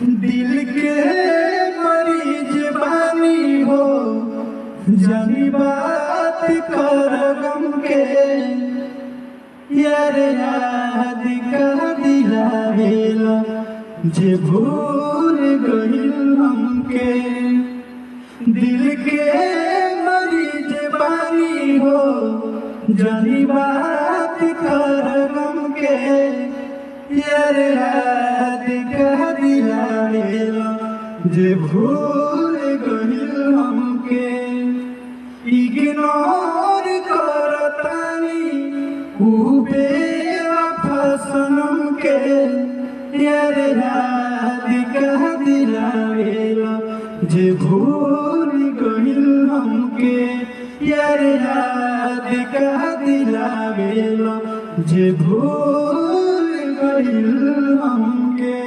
दिल के मरीज बानी हो, जानी बात कर गम के, यार याद कर दिलावेला जे भूल गइल हमके। दिल के मरीज बानी हो, जानी बात कर गम के, यार याद कर दिलावेला जे भूल गइल हमके। इग्नोर करतानी ऊ बेवफा सनम के, यार याद कर दिलावेला जे भूल गइल हमके। यार याद कर दिलावेला जे भूल गइल हमके।